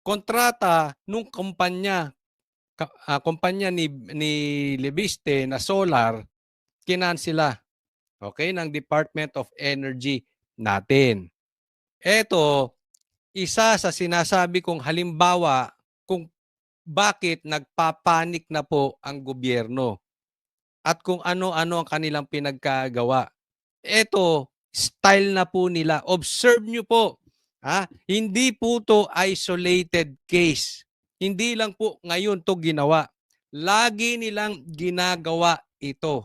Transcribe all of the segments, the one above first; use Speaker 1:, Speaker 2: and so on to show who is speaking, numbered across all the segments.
Speaker 1: kontrata nung kumpanya ni Leviste na solar, kinansela, okay, ng Department of Energy natin. Ito, isa sa sinasabi kong halimbawa kung bakit nagpapanik na po ang gobyerno at kung ano-ano ang kanilang pinagkagawa. Ito, style na po nila. Observe nyo po. Hindi po to isolated case. Hindi lang po ngayon to ginawa. Lagi nilang ginagawa ito.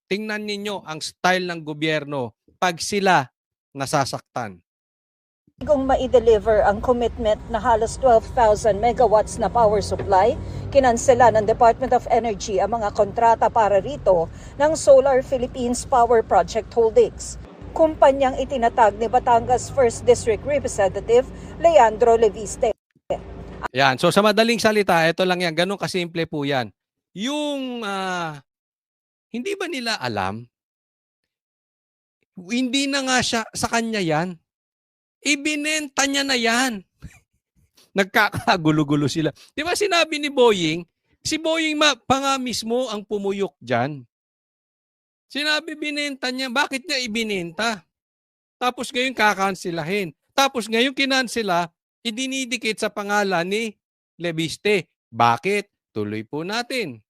Speaker 1: Tingnan ninyo ang style ng gobyerno pag sila nasasaktan.
Speaker 2: Kung ma-deliver ang commitment na halos 12,000 megawatts na power supply, kinansela ng Department of Energy ang mga kontrata para rito ng Solar Philippines Power Project Holdings. Kumpanyang itinatag ni Batangas 1st District Representative Leandro Leviste.
Speaker 1: Yan. So sa madaling salita, ito lang yan. Ganun kasimple po yan. Yung hindi ba nila alam? Hindi na nga siya sa kanya yan. Ibinenta niya na yan. Nagkakagulo-gulo sila. Di ba sinabi ni Boying, si Boying pa nga mismo ang pumuyok dyan. Sinabi binenta niya, bakit niya ibinenta? Tapos ngayon kakansilahin. Tapos ngayon kinansela, idinidikit sa pangalan ni Leviste. Bakit? Tuloy po natin.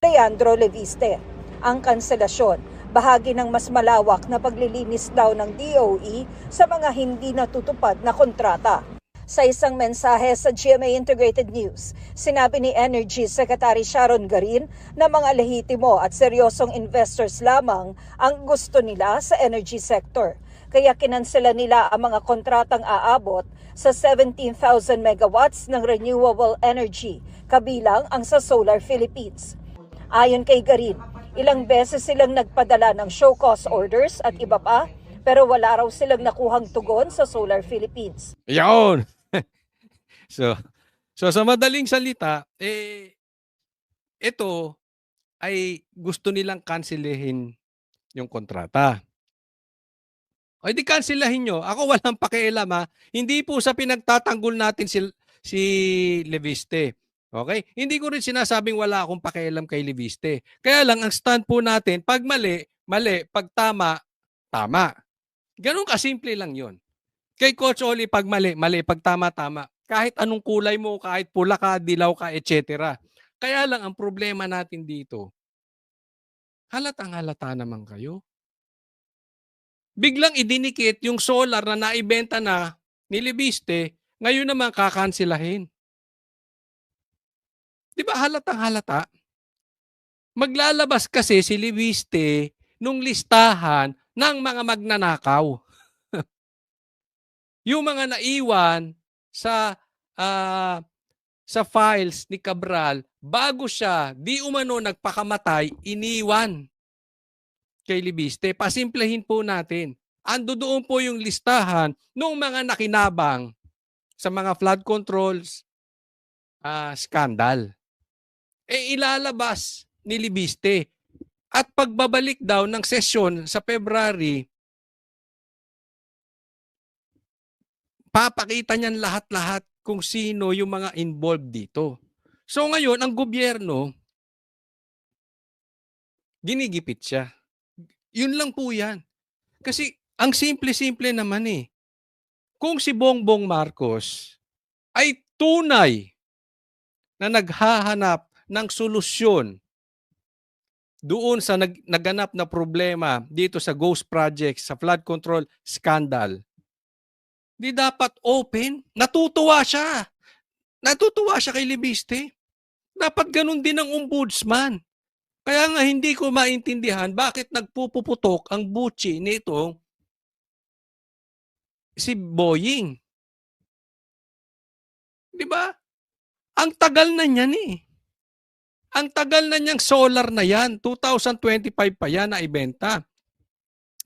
Speaker 2: Leandro Leviste, ang kanselasyon, bahagi ng mas malawak na paglilinis daw ng DOE sa mga hindi natutupad na kontrata. Sa isang mensahe sa GMA Integrated News, sinabi ni Energy Secretary Sharon Garin na mga lehitimo at seryosong investors lamang ang gusto nila sa energy sector. Kaya kinansela nila ang mga kontratang aabot sa 17,000 megawatts ng renewable energy, kabilang ang sa Solar Philippines. Ayon kay Garin, ilang beses silang nagpadala ng show cause orders at iba pa, pero wala raw silang nakuhang tugon sa Solar Philippines.
Speaker 1: Yaon! So sa madaling salita, ito ay gusto nilang kanselahin yung kontrata. O di kanselahin nyo. Ako walang pakialam Hindi po sa pinagtatanggol natin si Leviste. Okay? Hindi ko rin sinasabing wala akong pakialam kay Leviste. Kaya lang ang stand po natin, pag mali, mali. Pag tama, tama. Ganun kasimple lang yon. Kay Coach Oli, pag mali, mali. Pag tama, tama. Kahit anong kulay mo, kahit pula ka, dilaw ka, etc. Kaya lang ang problema natin dito, halatang halata naman kayo. Biglang idinikit yung solar na naibenta na ni Leviste, ngayon naman kakansilahin. Di ba halatang halata? Maglalabas kasi si Leviste nung listahan ng mga magnanakaw. Yung mga naiwan sa files ni Cabral, bago siya di umano nagpakamatay, iniwan kay Leviste. Pasimplehin po natin. Ando doon po yung listahan ng mga nakinabang sa mga flood controls scandal. Ilalabas ni Leviste. At pagbabalik daw ng sesyon sa February, papakita niyan lahat-lahat kung sino yung mga involved dito. So ngayon, ang gobyerno, ginigipit siya. Yun lang po yan. Kasi ang simple-simple naman Kung si Bongbong Marcos ay tunay na naghahanap ng solusyon doon sa naganap na problema dito sa Ghost Project, sa flood control scandal, di dapat open. Natutuwa siya. Natutuwa siya kay Leviste. Dapat ganun din ang ombudsman. Kaya nga hindi ko maintindihan bakit nagpupuputok ang butchi nitong si Boying. Di ba? Ang tagal na niyan Ang tagal na niyang solar na yan. 2025 pa yan na ibenta.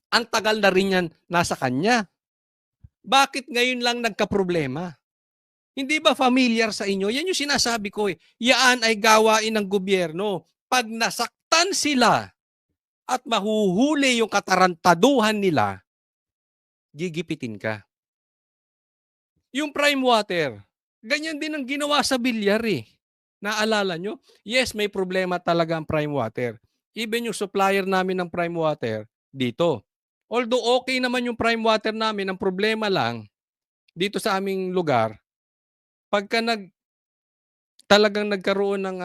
Speaker 1: Ang tagal na rin yan nasa kanya. Bakit ngayon lang nagka-problema? Hindi ba familiar sa inyo? Yan yung sinasabi ko Yan ay gawain ng gobyerno. Pag nasaktan sila at mahuhuli yung katarantaduhan nila, gigipitin ka. Yung prime water, ganyan din ang ginawa sa bilyar eh. Naalala nyo? Yes, may problema talaga ang prime water. Even yung supplier namin ng prime water, dito. Although okay naman yung prime water namin, ang problema lang, dito sa aming lugar, pagka talagang nagkaroon ng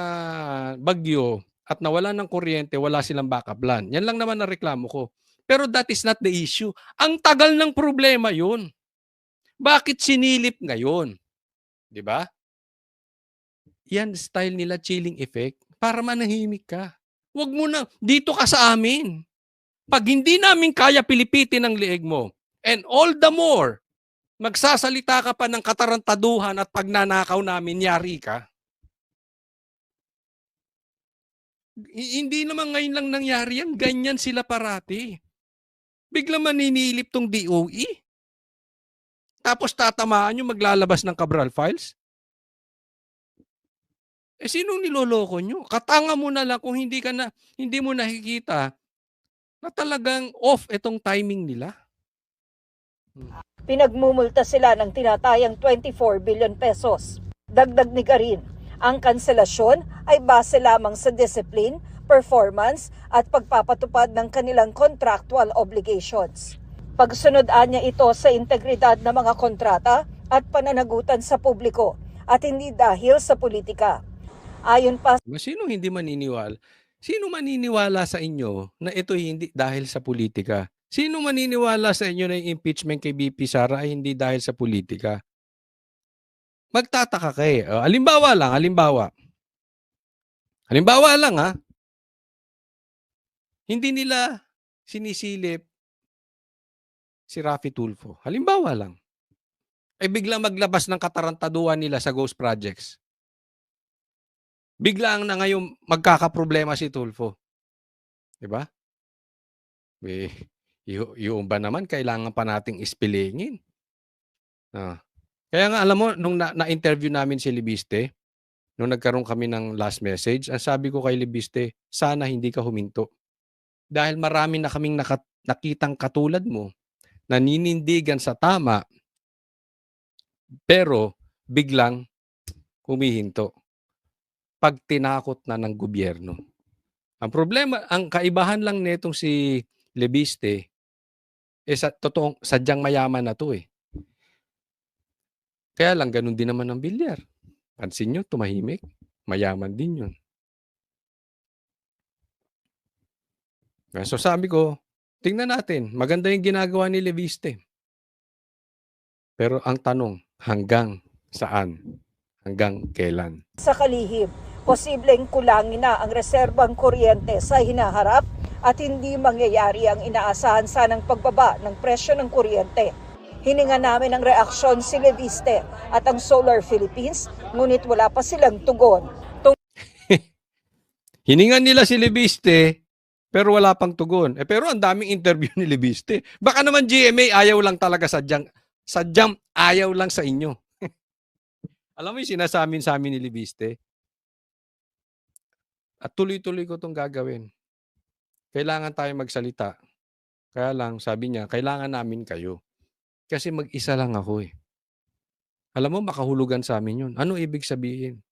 Speaker 1: bagyo at nawalan ng kuryente, wala silang backup plan. Yan lang naman ang reklamo ko. Pero that is not the issue. Ang tagal ng problema yun. Bakit sinilip ngayon? 'Di ba? Yan style nila, chilling effect, para manahimik ka. Wag mo na, dito ka sa amin. Pag hindi namin kaya pilipitin ang leeg mo, and all the more, magsasalita ka pa ng katarantaduhan at pagnanakaw namin, yari ka. Hindi naman ngayon lang nangyari yan, ganyan sila parati. Biglang maninilip tong DOE. Tapos tatamaan yung maglalabas ng Cabral Files. Eh sinong niloloko nyo? Katanga mo na lang kung hindi mo nakikita na talagang off itong timing nila.
Speaker 2: Pinagmumulta sila ng tinatayang 24 billion pesos. Dagdag ni Garin, ang kanselasyon ay base lamang sa discipline, performance at pagpapatupad ng kanilang contractual obligations. Pagsunod-an niya ito sa integridad ng mga kontrata at pananagutan sa publiko at hindi dahil sa politika. Ayon pa
Speaker 1: Sino hindi maniniwala? Sino maniniwala sa inyo na ito hindi dahil sa politika? Sino maniniwala sa inyo na yung impeachment kay BP Sara ay hindi dahil sa politika? Magtataka ka eh. Halimbawa lang, halimbawa. Halimbawa lang ha. Hindi nila sinisilip si Raffy Tulfo. Halimbawa lang. Eh biglang maglabas ng katarantaduhan nila sa ghost projects. Biglang na ngayon magkakaproblema si Tulfo. 'Di ba? Eh, yung ba naman kailangan pa nating ispilingin. Kaya nga alam mo nung na-interview namin si Libiste, nung nagkaroon kami ng last message, ang sabi ko kay Libiste, sana hindi ka huminto. Dahil marami na kaming nakitang katulad mo, naninindigan sa tama, pero biglang humihinto. Pag tinakot na ng gobyerno. Ang problema, ang kaibahan lang netong si Libiste, sadyang mayaman na to eh. Kaya lang, ganun din naman ang bilyar. Pansin nyo, tumahimik. Mayaman din yun. So sabi ko, tingnan natin. Maganda yung ginagawa ni Libiste. Pero ang tanong, hanggang saan? Hanggang kailan?
Speaker 2: sa kalihim, posibleng kulangin na ang reserbang kuryente sa hinaharap at hindi mangyayari ang inaasahan sanang pagbaba ng presyo ng kuryente. Hininga namin ng reaksyon si Leviste at ang Solar Philippines, ngunit wala pa silang tugon.
Speaker 1: Hiningan nila si Libiste, pero wala pang tugon. Pero ang daming interview ni Libiste. Baka naman GMA ayaw lang talaga sadyang ayaw lang sa inyo. Alam mo yung sinasamin sa amin ni Libiste? At tuloy-tuloy ko itong gagawin. Kailangan tayo magsalita. Kaya lang, sabi niya, kailangan namin kayo. Kasi mag-isa lang ako eh. Alam mo, makahulugan sa amin yun. Ano ibig sabihin?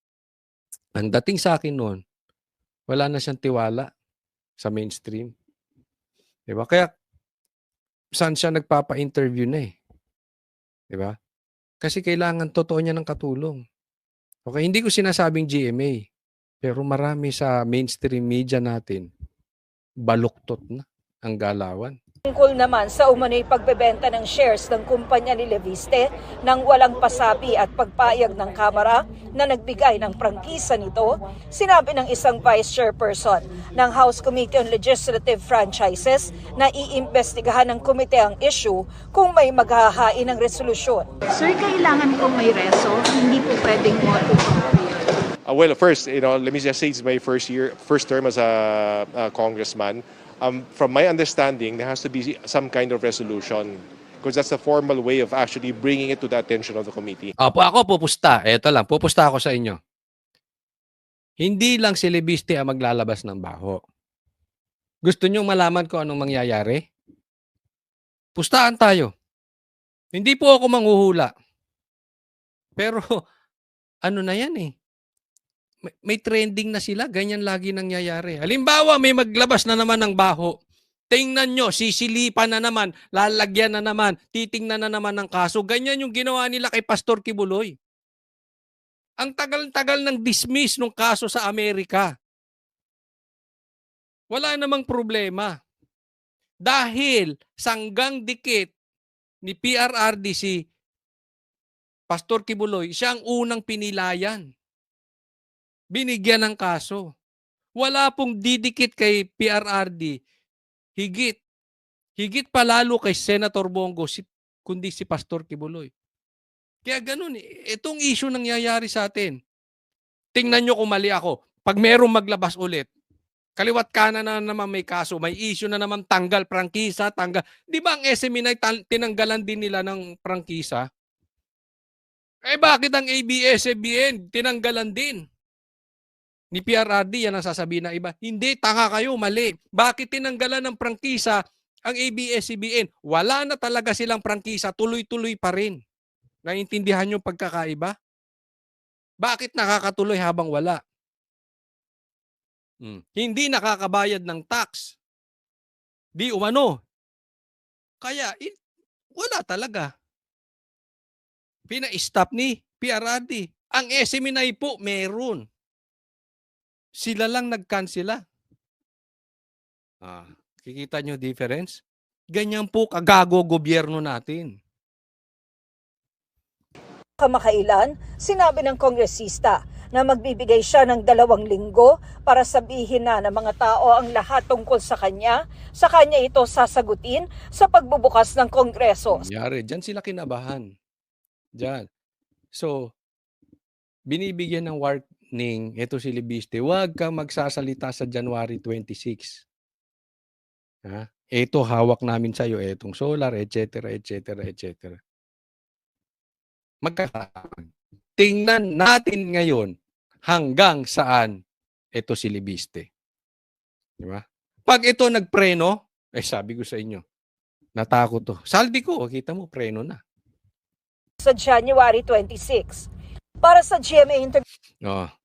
Speaker 1: Ang dating sa akin noon, wala na siyang tiwala sa mainstream. Diba? Kaya, saan siya nagpapa-interview na eh. Diba? Kasi kailangan totoo niya ng katulong. Okay, hindi ko sinasabing GMA. Pero marami sa mainstream media natin, baluktot na ang galawan.
Speaker 2: Tungkol naman sa umano'y pagbebenta ng shares ng kumpanya ni Leviste nang walang pasabi at pagpayag ng Kamara na nagbigay ng prangkisa nito, sinabi ng isang vice chairperson ng House Committee on Legislative Franchises na iimbestigahan ng komite ang issue kung may maghahain ng resolusyon.
Speaker 3: Sir, kailangan kong may reso, hindi po pwedeng moto.
Speaker 4: Well, first, let me just say it's my first term as a congressman. From my understanding, there has to be some kind of resolution because that's a formal way of actually bringing it to the attention of the committee.
Speaker 1: Ako pupusta. Eto lang, pupusta ako sa inyo. Hindi lang si Libiste ang maglalabas ng baho. Gusto nyo malaman kung anong mangyayari? Pustahan tayo. Hindi po ako manghuhula. Pero ano na yan eh. May trending na sila, ganyan lagi nangyayari. Halimbawa, may maglabas na naman ng baho. Tingnan nyo, sisilipan na naman, lalagyan na naman, titingnan na naman ng kaso. Ganyan yung ginawa nila kay Pastor Kibuloy. Ang tagal-tagal ng dismiss ng kaso sa Amerika. Wala namang problema. Dahil sanggang dikit ni PRRD si Pastor Kibuloy, siya ang unang pinilayan. Binigyan ng kaso. Wala pong didikit kay PRRD. Higit pa lalo kay Senator Bongo, kundi si Pastor Kibuloy. Kaya ganun, itong issue nangyayari sa atin. Tingnan nyo kung mali ako. Pag merong maglabas ulit, kaliwat kanan na naman may kaso, may issue na naman tanggal prangkisa, tanggal. Di ba ang SMNI tinanggalan din nila ng prangkisa? Eh bakit ang ABS-CBN tinanggalan din? Ni PRRD, yan ang sasabihin ng iba. Hindi, tanga kayo, mali. Bakit tinanggalan ng prangkisa ang ABS-CBN? Wala na talaga silang prangkisa, tuloy-tuloy pa rin. Naintindihan yung pagkakaiba? Bakit nakakatuloy habang wala? Hindi nakakabayad ng tax. Di umano. Kaya, wala talaga. Pina-stop ni PRRD. Ang SMNI po, meron. Sila lang nag-cancela. Kikita nyo difference? Ganyan po kagago gobyerno natin.
Speaker 2: Kamakailan, sinabi ng kongresista na magbibigay siya ng 2 linggo para sabihin na ng mga tao ang lahat tungkol sa kanya ito sasagutin sa pagbubukas ng Kongreso.
Speaker 1: Yari, dyan sila kinabahan. Dyan. So, binibigyan ng warning, ito si Libiste, huwag kang magsasalita sa January 26. Ito, hawak namin sa'yo, etong solar, etc., etc., etc. Magkakaroon. Tingnan natin ngayon hanggang saan ito si Libiste. Di ba? Pag ito nagpreno, sabi ko sa inyo, natakot to. Saldi ko, kita mo, preno na.
Speaker 2: Sa January 26. Para sa GMA Integrated